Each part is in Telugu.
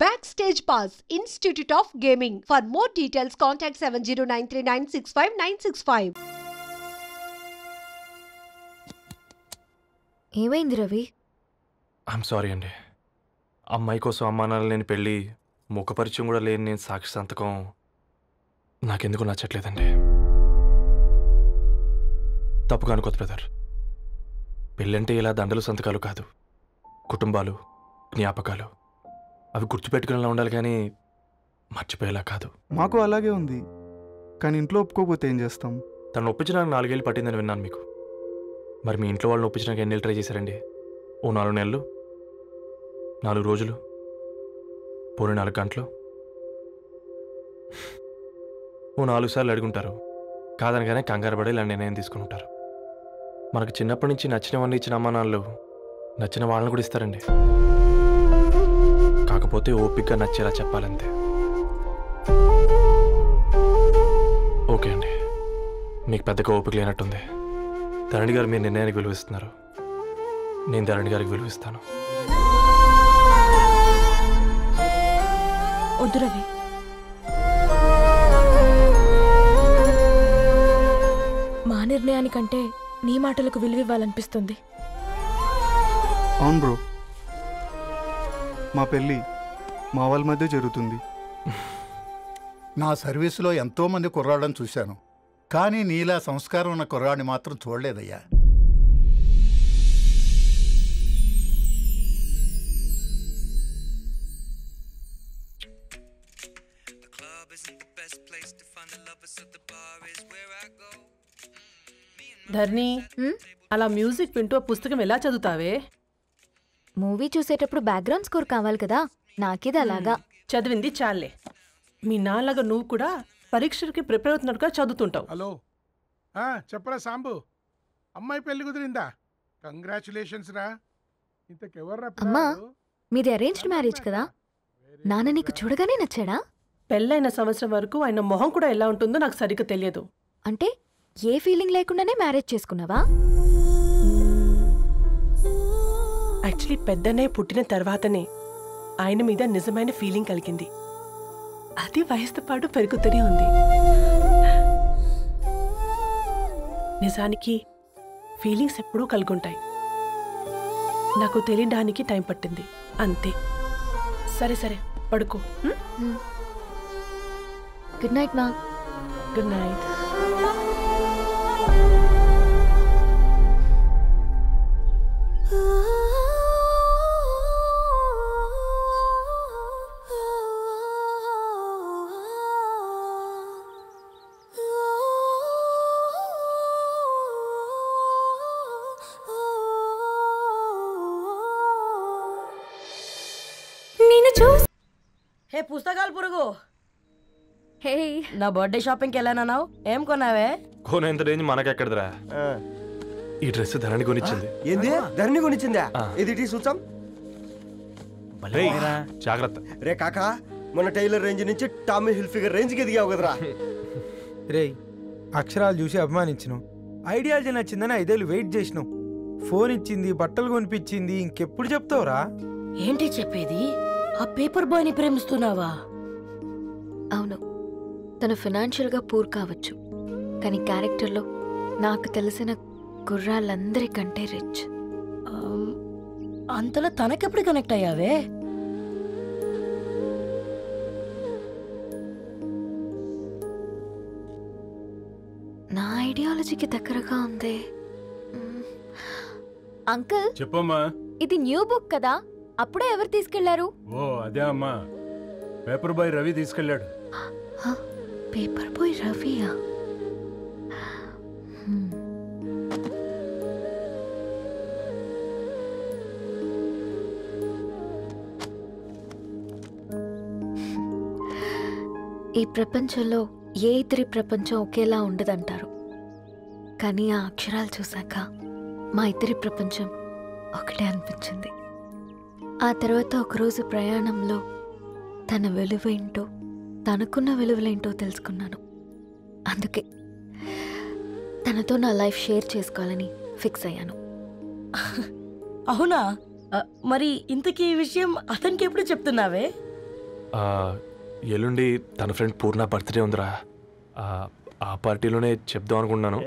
Backstage Pass, Institute of Gaming. For more details, contact 7093965965. ఏమైంది రవి? ఐఎమ్ సారీ అండి. అమ్మాయి కోసం అమ్మానాలు లేని పెళ్ళి, ముఖపరిచయం కూడా లేని నేను సాక్షి సంతకం నాకెందుకు నచ్చట్లేదండి. తప్పుగా అనుకోదు బ్రదర్. పెళ్ళంటే ఇలా దండలు సంతకాలు కాదు, కుటుంబాలు, జ్ఞాపకాలు. అవి గుర్తుపెట్టుకునేలా ఉండాలి కానీ మర్చిపోయేలా కాదు. మాకు అలాగే ఉంది, కానీ ఇంట్లో ఒప్పుకోకపోతే ఏం చేస్తాం? తను ఒప్పించడానికి 4 ఏళ్ళు పట్టిందని విన్నాను మీకు. మరి మీ ఇంట్లో వాళ్ళని ఒప్పించడానికి ఎన్ని ఏళ్ళు ట్రై చేశారండి? ఓ 4 నెలలు, 4 రోజులు, పోనీ 4 గంటలు, ఓ 4 సార్లు అడుగుంటారు. కాదనగానే కంగారు పడి ఇలా నిర్ణయం తీసుకుని ఉంటారు. మనకు చిన్నప్పటి నుంచి నచ్చినవన్నీ ఇచ్చిన అమ్మా నాన్నలు నచ్చిన వాళ్ళని కూడా ఇస్తారండి. కాకపోతే ఓపికగా నచ్చేలా చెప్పాలంతే. ఓకే అండి, మీకు పెద్దగా ఓపిక లేనట్టుంది. ధరణి గారు మీ నిర్ణయానికి విలువిస్తున్నారు, నేను ధరణి గారికి విలువిస్తాను. వద్దు రవి, మా నిర్ణయానికంటే నీ మాటలకు విలువివ్వాలనిపిస్తుంది. అవును బ్రో, మా పెళ్ళి మా వాళ్ళ మధ్య జరుగుతుంది. నా సర్వీసులో ఎంతోమంది కుర్రాళ్ళని చూశాను, కానీ నీలా సంస్కారం ఉన్న కుర్రాడిని మాత్రం చూడలేదయ్యా. ధర్ని, అలా మ్యూజిక్ వింటూ పుస్తకం ఎలా చదువుతావే? మూవీ చూసేటప్పుడు బ్యాక్గ్రౌండ్ స్కోర్ కావాలి కదా, నాకేది అలాగా. చదివింది చాలే. మీ నాన్నగా నువ్వు కూడా పరీక్షలకి ప్రిపేర్ అవుతున్నట్టుగా చదువుతుంటావు. హలో, చెప్పరా సాంబు, అమ్మాయి పెళ్లి కుదిరిందా? కంగ్రాచులేషన్స్ రా. ఇంతకెవర్రా? అమ్మా, మీది అరేంజ్డ్ మ్యారేజ్ కదా, నాన్న నీకు చూడగానే నచ్చాడా? పెళ్ళైన సంవత్సరం వరకు ఆయన మొహం కూడా ఎలా ఉంటుందో నాకు సరిగ్గా తెలియదు. అంటే ఏ ఫీలింగ్ లేకుండానే మ్యారేజ్ చేసుకున్నావా? యాక్చువల్లీ పెద్దనే పుట్టిన తర్వాతనే ఆయన మీద నిజమైన ఫీలింగ్ కలిగింది. అది వయసుతో పాటు పెరుగుతూనే ఉంది. నిజానికి ఫీలింగ్స్ ఎప్పుడూ కలుగుంటాయి, నాకు తెలియడానికి టైం పట్టింది అంతే. సరే సరే, పడుకో. గుడ్ నైట్ మా. Good night. హే పుస్తకాలు పురుగు, హే, నా బర్త్డే షాపింగ్కి వెళ్ళానన్నావు, ఏం కొన్నావే? కోనేంత రేంజ్ మనకెక్కడదిరా. ఈ డ్రెస్ ధరణి కొనిచ్చింది. ఏంది? ధరణి కొనిచ్చిందా? ఇది చూసాం. జాగ్రత్త రే కాకా, మన టైలర్ రేంజ్ నుంచి టామీ హిల్ఫిగర్ రేంజ్కి ఎదిగావు కదరా. రే, అక్షరాలు చూసి అభిమానించను, ఐడియాలజీ నచ్చిందని 5 ఏళ్ళు వెయిట్ చేసినావు. ఫోన్ ఇచ్చింది, బట్టలు కొనిపించింది, ఇంకెప్పుడు చెప్తావురా? ఏంటి చెప్పేది? ఆ పేపర్ బాయ్ని ప్రేమిస్తున్నావా? అవును, తను ఫినాన్షియల్గా పూర్ కావచ్చు, కానీ క్యారెక్టర్లో నాకు తెలిసిన కుర్రాళ్ళందరికంటే రిచ్. అంతలో తనకెప్పుడు కనెక్ట్ అయ్యావే? నా ఐడియాలజీకి దగ్గరగా ఉంది. అంకుల్, చెప్పమ్మా. ఇది న్యూ బుక్ కదా, అప్పుడే ఎవరు తీసుకెళ్లారు? ఓ అదే అమ్మా, పేపర్ బాయ్ రవి తీసుకెళ్ళాడు. పేపర్ బాయ్ రవియా? ఈ ప్రపంచంలో ఏ ఇద్దరి ప్రపంచం ఒకేలా ఉండదంటారు, కానీ ఆ అక్షరాలు చూశాక మా ఇద్దరి ప్రపంచం ఒకటే అనిపించింది. ఆ తర్వాత ఒకరోజు ప్రయాణంలో తన విలువేంటో, తనకున్న విలువలేంటో తెలుసుకున్నాను. అందుకే తనతో నా లైఫ్ షేర్ చేసుకోవాలని ఫిక్స్ అయ్యాను. అవునా? మరి ఇంతకీ ఈ విషయం అతనికి ఎప్పుడు చెప్తున్నావే? ఎల్లుండి తన ఫ్రెండ్ పూర్ణ బర్త్డే ఉందిరా. ఆ పార్టీలోనే చెప్దాం అనుకుంటున్నాను.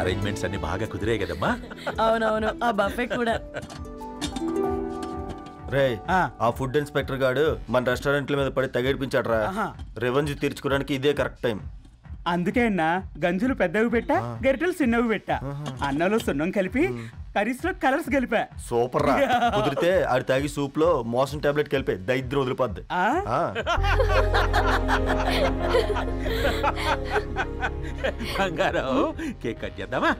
అరేంజ్మెంట్స్ అన్ని బాగా కుదిరే కదమ్మా. అవునవును, ఆ బఫే కూడా. రే, ఆ ఫుడ్ ఇన్స్పెక్టర్ గాడు మన రెస్టారెంట్ల మీద పడి తగేడిపించాడ్రా. రెవెన్యూ తీర్చుకోవడానికి ఇదే కరెక్ట్ టైం. అందుకే అన్న గంజులు పెద్దవి పెట్టా, గరిటెలు చిన్నవి పెట్టా. అన్నంలో సున్నం కలిపి కర్రీస్ లో కలర్స్ కలిపా. సూపర్ రా. కుదిరితే ఆడి తాగి సూప్ లో మోషన్ టాబ్లెట్ కలిపే దైద్యం వదిలిపోద్ది. బంగారం, కేక్ కట్ చేద్దామా?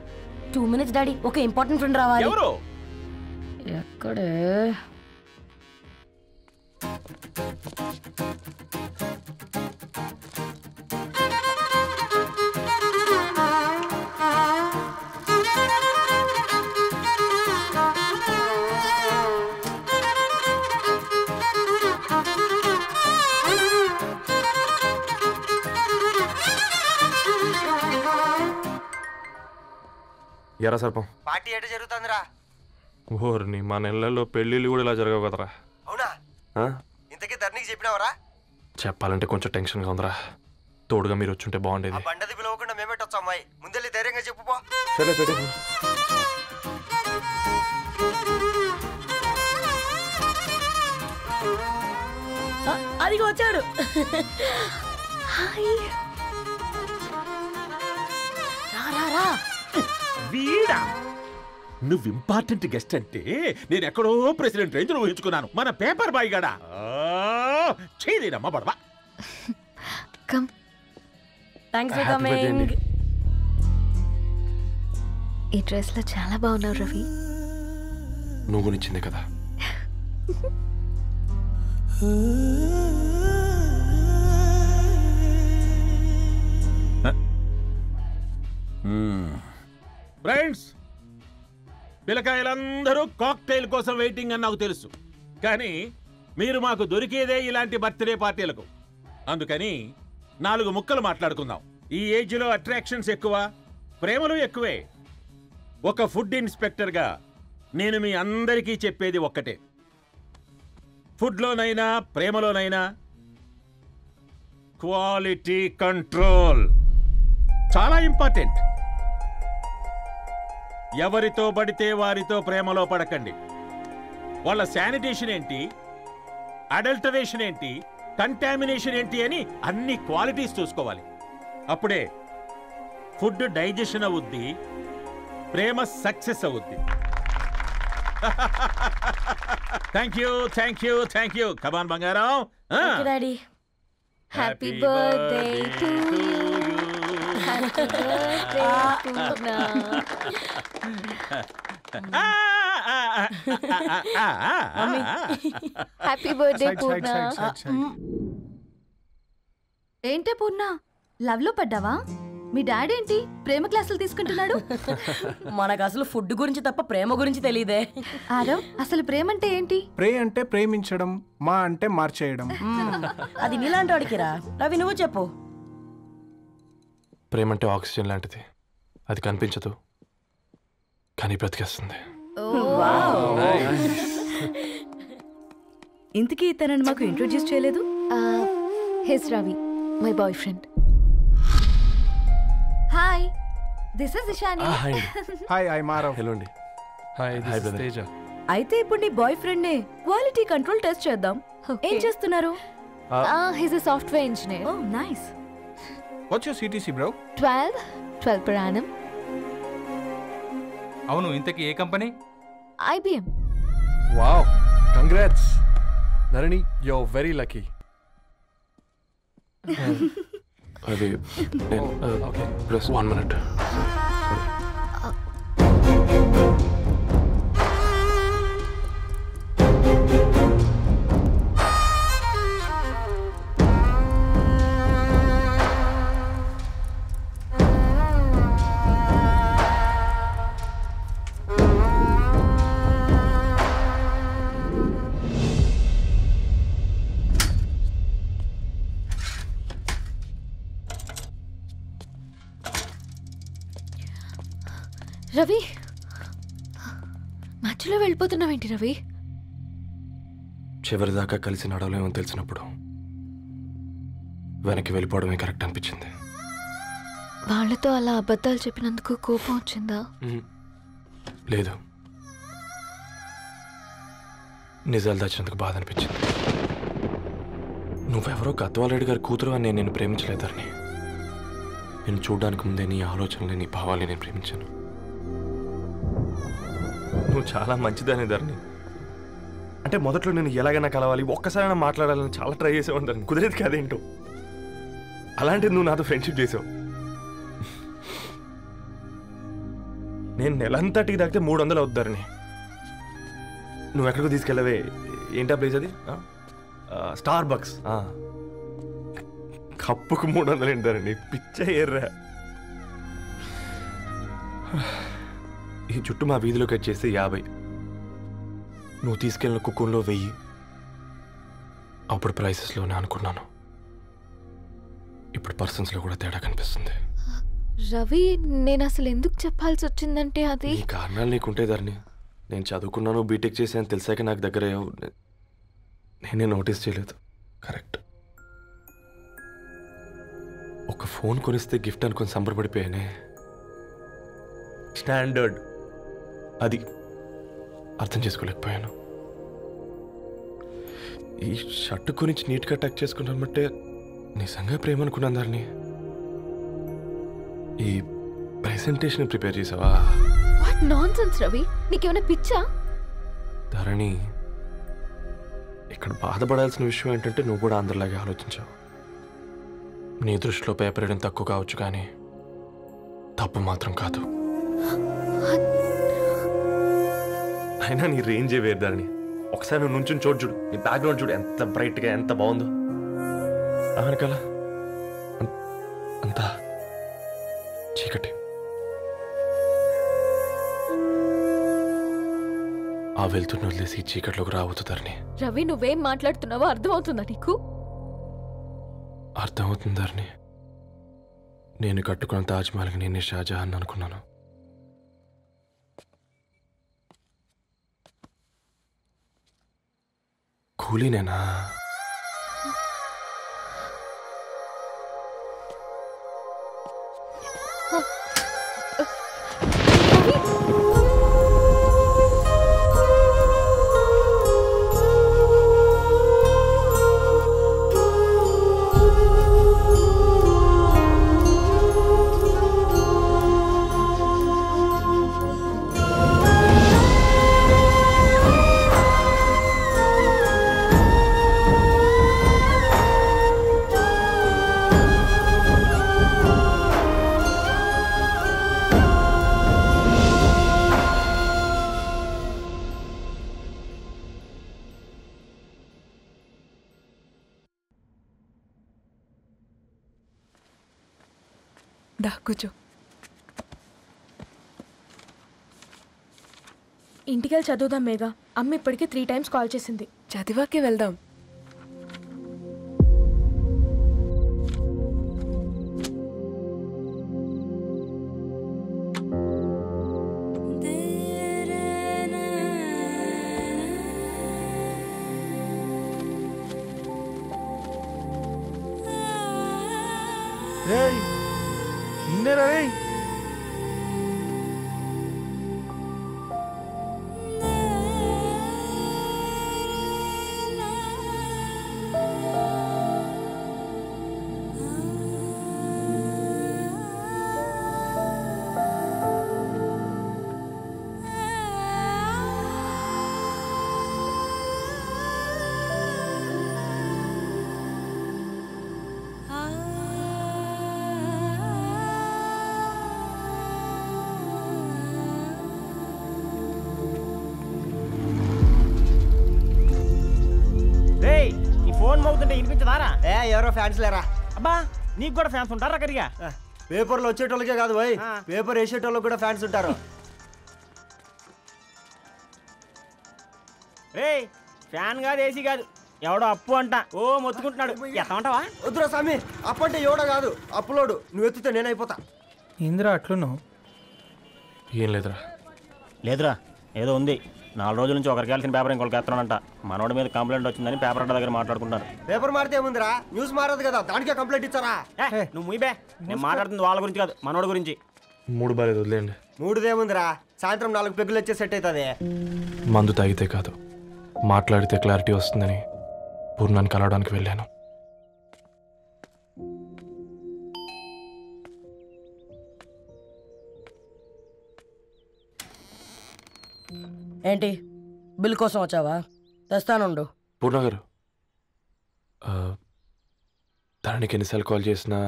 2 minutes డాడీ, ఒక ఇంపార్టెంట్ ఫ్రెండ్ రావాలి. ఎవరు? ఎక్కడే? ఎరా సర్పం, పార్టీ ఎట జరుగుతుందిరా? ఓర్ని మా నెలల్లో పెళ్ళిళ్ళు కూడా ఇలా జరగవు కదరా. అవునా? ఇంతకీ ధరణికి చెప్పినావరా? చెప్పాలంటే కొంచెం టెన్షన్గా ఉందిరా. తోడుగా మీరు వచ్చుంటే బాగుండేది. బండది పిలవకుండా మేమేటొచ్చా అమ్మాయి? ముందెళ్ళి ధైర్యంగా చెప్పుపో. సరే పెట్టే. అదిగో వచ్చాడు. వీడా? నువ్వు ఇంపార్టెంట్ గెస్ట్ అంటే నేను ఎక్కడో ప్రెసిడెంట్ రేంజ్ ఊహించుకున్నాను. మన పేపర్ బాయ్ గడా చేయలేదమ్మా బడవా. Thanks for coming. ఈ డ్రెస్ లో చాలా బాగున్నావు రవి. నువ్వు గురించిందే కదా. ఫ్రెండ్స్, పిల్లకాయలందరూ కాక్టైల్ కోసం వెయిటింగ్ అని నాకు తెలుసు. కానీ మీరు మాకు దొరికేదే ఇలాంటి బర్త్డే పార్టీలకు. అందుకని 4 ముక్కలు మాట్లాడుకుందాం. ఈ ఏజ్లో అట్రాక్షన్స్ ఎక్కువ, ప్రేమలు ఎక్కువే. ఒక ఫుడ్ ఇన్స్పెక్టర్గా నేను మీ అందరికీ చెప్పేది ఒక్కటే. ఫుడ్లోనైనా ప్రేమలోనైనా క్వాలిటీ కంట్రోల్ చాలా ఇంపార్టెంట్. ఎవరితో పడితే వారితో ప్రేమలో పడకండి. వాళ్ళ శానిటేషన్ ఏంటి, అడల్టరేషన్ ఏంటి, కంటామినేషన్ ఏంటి అని అన్ని క్వాలిటీస్ చూసుకోవాలి. అప్పుడే ఫుడ్ డైజెషన్ అవుద్ది, ప్రేమ సక్సెస్ అవుద్ది. Thank you, thank you, thank you. Come on బంగారం. Daddy, happy birthday to you. Happy birthday Purna. Happy birthday Purna. ఏంటే పూర్ణ, లవ్ లో పడ్డావా? మీ డాడీ ఏంటి ప్రేమ క్లాసులు తీసుకుంటున్నాడు? మనకు అసలు ఫుడ్ గురించి తప్ప ప్రేమ గురించి తెలియదే. ఆరవ్, అసలు ప్రేమ అంటే ఏంటి? ప్రే అంటే ప్రేమించడం, మా అంటే మార్చేయడం. అది నీలాంటి వాడికిరా. రవి, నువ్వు చెప్పు. ప్రేమ అంటే ఆక్సిజన్ లాంటిది. అది కనిపించదు కానీ బ్రతికేస్తుంది. ఇంతకీ తనని మాకు ఇంట్రొడ్యూస్ చేయలేదు. He's Ravi, my boyfriend. Hi, this is Ishani. Hi, I మారవ్. హలో అండి. Hi, this is Teja. అయితే ఇప్పుడు నీ బాయ్ ఫ్రెండ్ నే క్వాలిటీ కంట్రోల్ టెస్ట్ చేద్దాం. ఏం చేస్తున్నారు? He's a software engineer. Oh nice. What's your CTC bro? 12 per annum. అవును, ఇంతకీ ఏ కంపెనీ? IBM. Wow, congrats Dharani, you are very lucky. అది ఓకే, ప్లస్ 1 minute. రవి, మధ్యలో వెళ్ళిపోతున్నావేంటి రవి? చివరిదాకా కలిసి నడవలేమో తెలిసినప్పుడు వెనక్కి వెళ్ళిపోవడమే కరెక్ట్ అనిపించింది. వాళ్ళతో అలా అబద్ధాలు చెప్పినందుకు కోపం వచ్చిందా? లేదు, నిజాలు దాచినందుకు బాధ అనిపించింది. నువ్వెవరో గద్వాలరెడ్డి గారి కూతురు అని నేను ప్రేమించలేదని. నేను చూడడానికి ముందే నీ ఆలోచనలు, నీ భావాలని నేను ప్రేమించాను. నువ్వు చాలా మంచిదనే ధరణి. అంటే మొదట్లో నేను ఎలాగైనా కలవాలి, ఒక్కసారైనా మాట్లాడాలని చాలా ట్రై చేసేవాడిని ధరణి. కుదిరేది కాదేంటో. అలాంటిది నువ్వు నాతో ఫ్రెండ్షిప్ చేసావు. నేను నెలంతటికి తాకితే 300 అవుతారని. నువ్వు ఎక్కడికో తీసుకెళ్ళవే, ఏంటా ప్లేస్ అది? Star bucks. కప్పుకు 300 ఏంటారండి, పిచ్చ ఎర్రా. ఈ చుట్టూ మా వీధిలో కట్ చేస్తే 50. నువ్వు తీసుకెళ్ళిన కుక్కర్లో 1000. అప్పుడు ప్రైసెస్లోనే అనుకున్నాను, ఇప్పుడు పర్సన్స్లో కూడా తేడా కనిపిస్తుంది. రవి, నేను అసలు ఎందుకు చెప్పాల్సి వచ్చిందంటే అది ఈ కారణాలు నీకుంటే ధరణి. నేను చదువుకున్నాను, బీటెక్ చేశాను తెలిసాక నాకు దగ్గర నేనే నోటీస్ చేయలేదు. కరెక్ట్. ఒక ఫోన్ కొనిస్తే గిఫ్ట్ అనుకొని సంబరపడిపోయానే. స్టాండర్డ్ అది అర్థం చేసుకోలేకపోయాను. ఈ షర్ట్ గురించి నీట్గా టక్ చేసుకున్నామంటే నిజంగా ప్రేమ అనుకున్నాను ధరణి. ఈ ప్రెజెంటేషన్ ప్రిపేర్ చేసావా? వాట్ నాన్సెన్స్ రవి, నీకేమైనా పిచ్చా? ధరణి, ఇక్కడ బాధపడాల్సిన విషయం ఏంటంటే నువ్వు కూడా అందరిలాగే ఆలోచించావు. నీ దృష్టిలో పేపర్ వేయడం తక్కువ కావచ్చు, కానీ తప్పు మాత్రం కాదు. అయినా నీ రేంజే వేరు ధరణి. ఒకసారి నువ్వు నుంచుని చోటు చూడు, నీ బ్యాక్గ్రౌండ్ చూడు, ఎంత బ్రైట్గా ఎంత బాగుందో. వెనకాల అంతా చీకటి. ఆ వెళ్తున్న వదిలేసి ఈ చీకట్లోకి రావుతుందని. రవి, నువ్వేం మాట్లాడుతున్నావో అర్థమవుతుందా నీకు? అర్థమవుతుందని. నేను కట్టుకున్న తాజ్మహల్కి నేనే షాజహాన్ అనుకున్నాను. కూలీనేనా? కూర్చో. ఇంటికెళ్ళి చదువుదాం మేఘా. అమ్మ ఇప్పటికే 3 times కాల్ చేసింది. చదివాకే వెళ్దాం. నిన్నేరా రే? ఎవరో ఫ్యాన్స్ లేరా? అబ్బా, నీకు కూడా ఫ్యాన్స్ ఉంటారా? కరిగా పేపర్లో వచ్చేటోళ్ళకే కాదు భయ్, పేపర్ వేసేటోళ్ళకి కూడా ఫ్యాన్స్ ఉంటారు. రే, ఫ్యాన్ కాదు, ఏసీ కాదు, ఎవడో అప్పు అంట ఓ మొత్తుకుంటున్నాడు. ఎత్తమంటావా? వద్దురా స్వామి, అప్పు అంటే ఎవడో కాదు, అప్పులోడు. నువ్వు ఎత్తుతే నేనైపోతా. ఇందిరా అట్లున్నావు? ఏం లేదురా. లేదురా, ఏదో ఉంది. 4 రోజుల నుంచి ఒకరికి వెళ్ళిన పేపర్ ఇంకొకరికి ఎత్తానంట. మనోడి మీద కంప్లైంట్ వచ్చిందని పేపర్ అడ్డ దగ్గర మాట్లాడుకుంటారు. పేపర్ మారితే ఏముందిరా, న్యూస్ మారదు కదా, దానికే కంప్లైంట్ ఇచ్చారా? నువ్వు ముయ్యబే, నేను మాట్లాడుతుంది వాళ్ళ గురించి కాదు, మనోడి గురించి. 3 బాలేదు, వదిలేండి. 3దేముందిరా, సాయంత్రం 4 పెగ్గులు వచ్చే సెట్ అవుతుంది. మందు తాగితే కాదు, మాట్లాడితే క్లారిటీ వస్తుందని పూర్ణాన్ని కలవడానికి వెళ్ళాను. ఏంటి, బిల్ కోసం వచ్చావా? తెస్తానుండు. పూర్ణ గారు, తనకి ఎన్నిసార్లు కాల్ చేసినా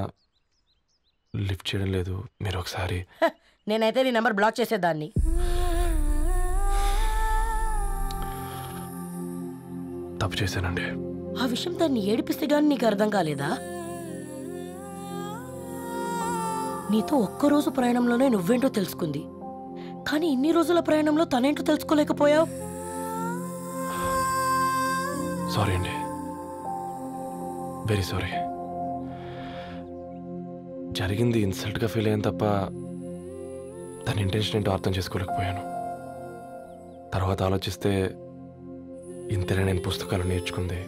లిఫ్ట్ చేయడం లేదు. మీరు ఒకసారి. నేనైతే నీ నెంబర్ బ్లాక్ చేసేదాన్ని. తప్పు చేశానండి. ఆ విషయం దాన్ని ఏడిపిస్తే గానీ నీకు అర్థం కాలేదా? నీతో ఒక్కరోజు ప్రయాణంలోనే నువ్వేంటో తెలుసుకుంది, కానీ ఇన్ని రోజుల ప్రయాణంలో తనేంటో తెలుసుకోలేకపోయావు. సారీ అండి, వెరీ సారీ. జరిగింది ఇన్సల్ట్గా ఫీల్ అయ్యాను తప్ప తన ఇంటెన్షన్ ఏంటో అర్థం చేసుకోలేకపోయాను. తర్వాత ఆలోచిస్తే ఇంతనే నేను పుస్తకాలు నేర్చుకుంది,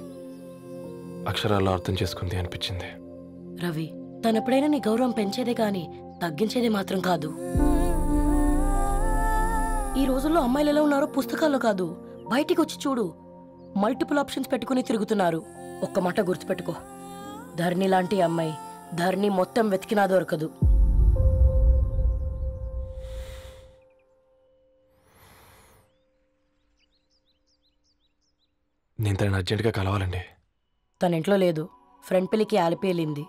అక్షరాల్లో అర్థం చేసుకుంది అనిపించింది. రవి, తనెప్పుడైనా నీ గౌరవం పెంచేదే గాని తగ్గించేదే మాత్రం కాదు. ఈ రోజుల్లో అమ్మాయిలు ఎలా ఉన్నారో పుస్తకాల్లో కాదు, బయటికి వచ్చి చూడు. మల్టిపుల్ ఆప్షన్స్ పెట్టుకుని తిరుగుతున్నారు. ఒక్క మాట గుర్తుపెట్టుకో, ధరణి లాంటి అమ్మాయి ధరణి మొత్తం వెతికినా దొరకదు. నేను తనని అర్జెంటుగా కలవాలండి. తన ఇంట్లో లేదు, ఫ్రెండ్ పెళ్ళికి ఆలిపి వెళ్ళింది.